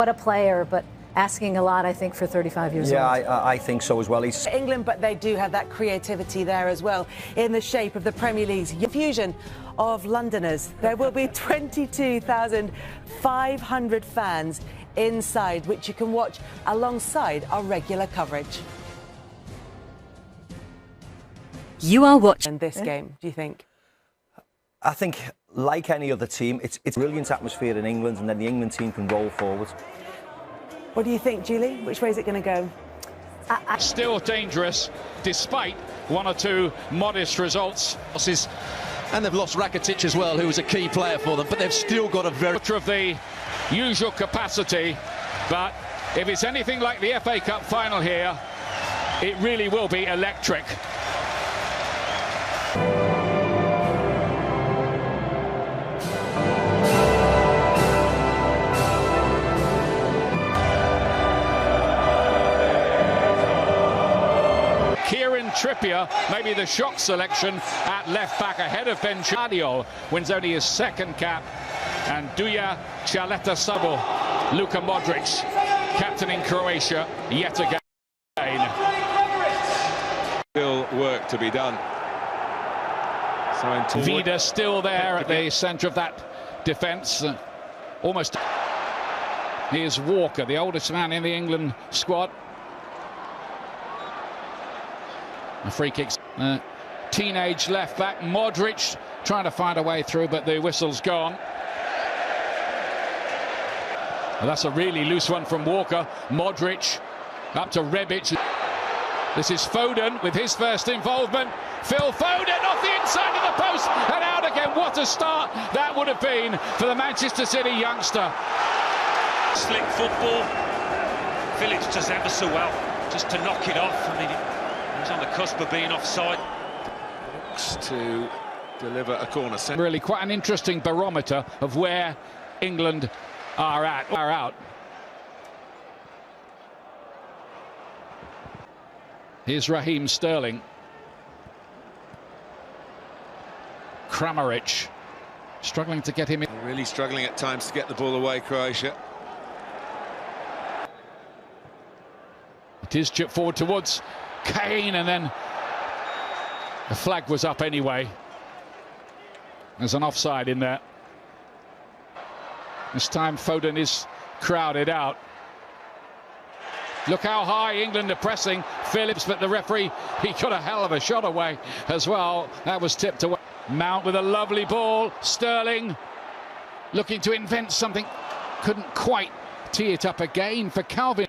What a player, but asking a lot, I think, for 35 years old. Yeah, I think so as well. He's England, but they do have that creativity there as well in the shape of the Premier League's fusion of Londoners. There will be 22,500 fans inside, which you can watch alongside our regular coverage. You are watching this game, do you think? I think, like any other team, it's a brilliant atmosphere in England, and then the England team can roll forward. What do you think, Julie? Which way is it going to go? Still dangerous, despite one or two modest results. And they've lost Rakitic as well, who was a key player for them, but they've still got a very... of the usual capacity, but if it's anything like the FA Cup final here, it really will be electric. Trippier, maybe the shock selection at left back ahead of Ben Tadi wins only his second cap, and Duja Chaleta Sabo, Luka Modric, captaining Croatia yet again. Still work to be done. Vida still there at the centre of that defence. Almost. Here's Walker, the oldest man in the England squad. A free kick. Teenage left back Modric trying to find a way through, but the whistle's gone. Well, that's a really loose one from Walker. Modric up to Rebic. This is Foden with his first involvement. Phil Foden off the inside of the post and out again. What a start that would have been for the Manchester City youngster. Slick football. Phillips does ever so well just to knock it off. I mean, he's on the cusp of being offside. Looks to deliver a corner. Really quite an interesting barometer of where England are out. Here's Raheem Sterling. Kramaric struggling to get him in. Really struggling at times to get the ball away, Croatia. It is chipped forward towards Kane, and then the flag was up anyway. There's an offside in there. This time Foden is crowded out. Look how high England are pressing. Phillips, but the referee, he got a hell of a shot away as well. That was tipped away. Mount with a lovely ball. Sterling looking to invent something. Couldn't quite tee it up again for Calvin.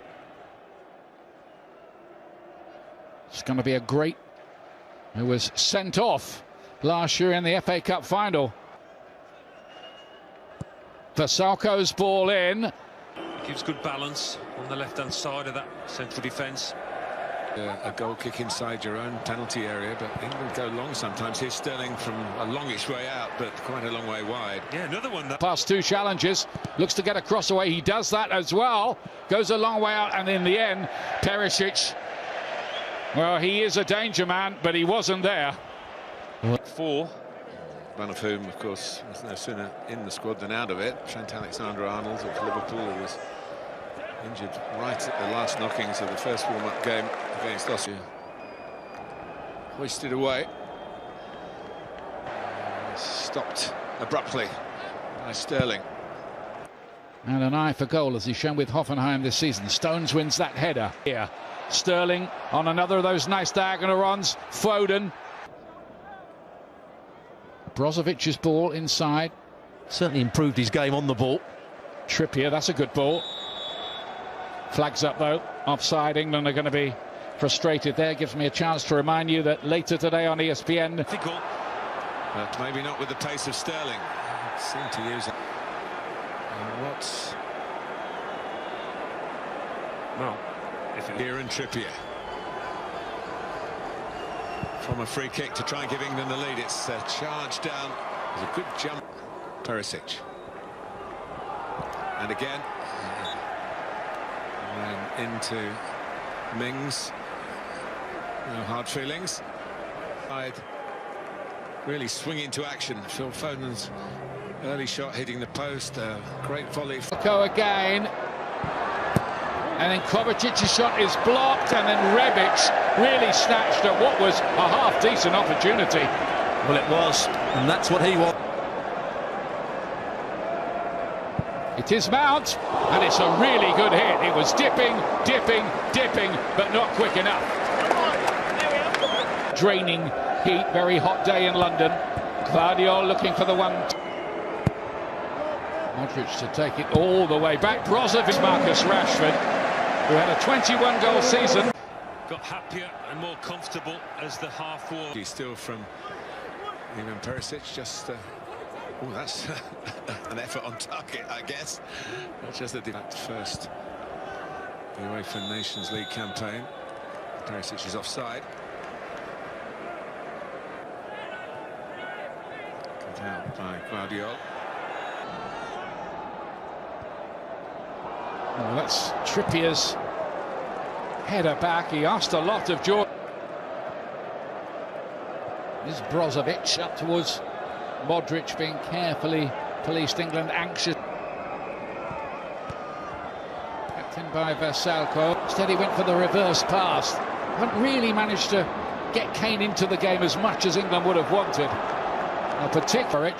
It's going to be a great who was sent off last year in the FA Cup final. Vasalko's ball in. Gives good balance on the left-hand side of that central defence. A goal kick inside your own penalty area, but England go long sometimes. Here's Sterling from a longish way out, but quite a long way wide. Yeah, another one. Past two challenges, looks to get a cross away. He does that as well. Goes a long way out, and in the end, Perisic. Well, he is a danger man, but he wasn't there. Four, one of whom, of course, was no sooner in the squad than out of it. Trent Alexander-Arnold of Liverpool, who was injured right at the last knockings of the first warm-up game against Austria. Hoisted away. Stopped abruptly by Sterling. And an eye for goal, as he's shown with Hoffenheim this season. Stones wins that header here. Sterling on another of those nice diagonal runs. Foden. Brozovic's ball inside. Certainly improved his game on the ball. Trippier, that's a good ball. Flags up though. Offside. England are going to be frustrated there. Gives me a chance to remind you that later today on ESPN. But maybe not with the pace of Sterling. Seemed to use it. And what's... Well, here in Trippier. From a free kick to try and give England the lead. It's a charge down. It's a good jump. Perisic. And again. And into Mings. No hard feelings. Really swinging to action. Phil Foden's early shot hitting the post. Great volley. Go again. And then Kovacic's shot is blocked, and then Rebic really snatched at what was a half-decent opportunity. Well, it was, and that's what he wanted. It is Mount, and it's a really good hit. It was dipping, but not quick enough. Draining heat, very hot day in London. Guardiola looking for the one. Modric to take it all the way back. Brozovic, Marcus Rashford, who had a 21-goal season. Got happier and more comfortable as the half wore. He's still from Ivan Perisic, just... oh, that's an effort on target, I guess. That's just that first the UEFA Nations League campaign. Perisic is offside. Cut out by Guardiola. Well, that's Trippier's header back. He asked a lot of Jordan. This is Brozovic up towards Modric, being carefully policed. England anxious. Captained by Versalco. Instead he went for the reverse pass. Haven't really managed to get Kane into the game as much as England would have wanted. A particular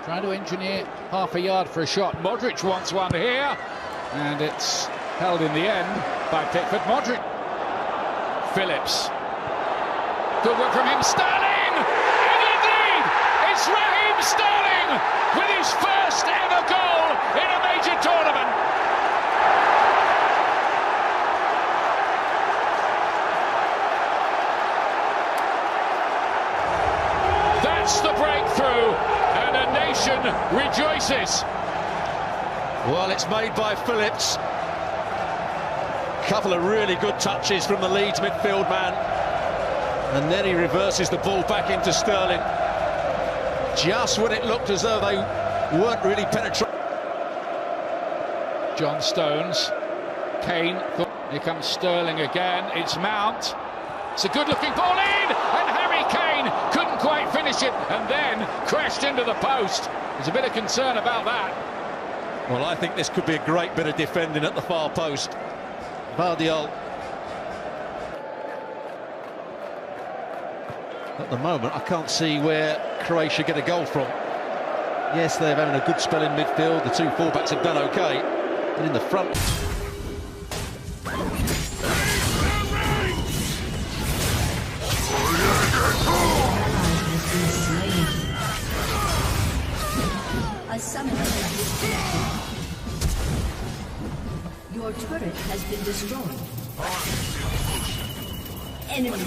trying to engineer half a yard for a shot. Modric wants one here, and it's held in the end by Pickford. Modric. Phillips. Good work from him. Sterling! And indeed, it's Raheem Sterling with his first ever goal in a major tournament. That's the breakthrough, and a nation rejoices. Well, it's made by Phillips. Couple of really good touches from the Leeds midfield man, and then he reverses the ball back into Sterling just when it looked as though they weren't really penetrating. John Stones, Kane, here comes Sterling again. It's Mount. It's a good-looking ball in, and Harry Kane couldn't quite finish it, and then crashed into the post. There's a bit of concern about that. Well, I think this could be a great bit of defending at the far post. Guardiola. At the moment, I can't see where Croatia get a goal from. Yes, they're having a good spell in midfield. The two fullbacks have done okay, but in the front. A summoner has disconnected. Your turret has been destroyed. Enemy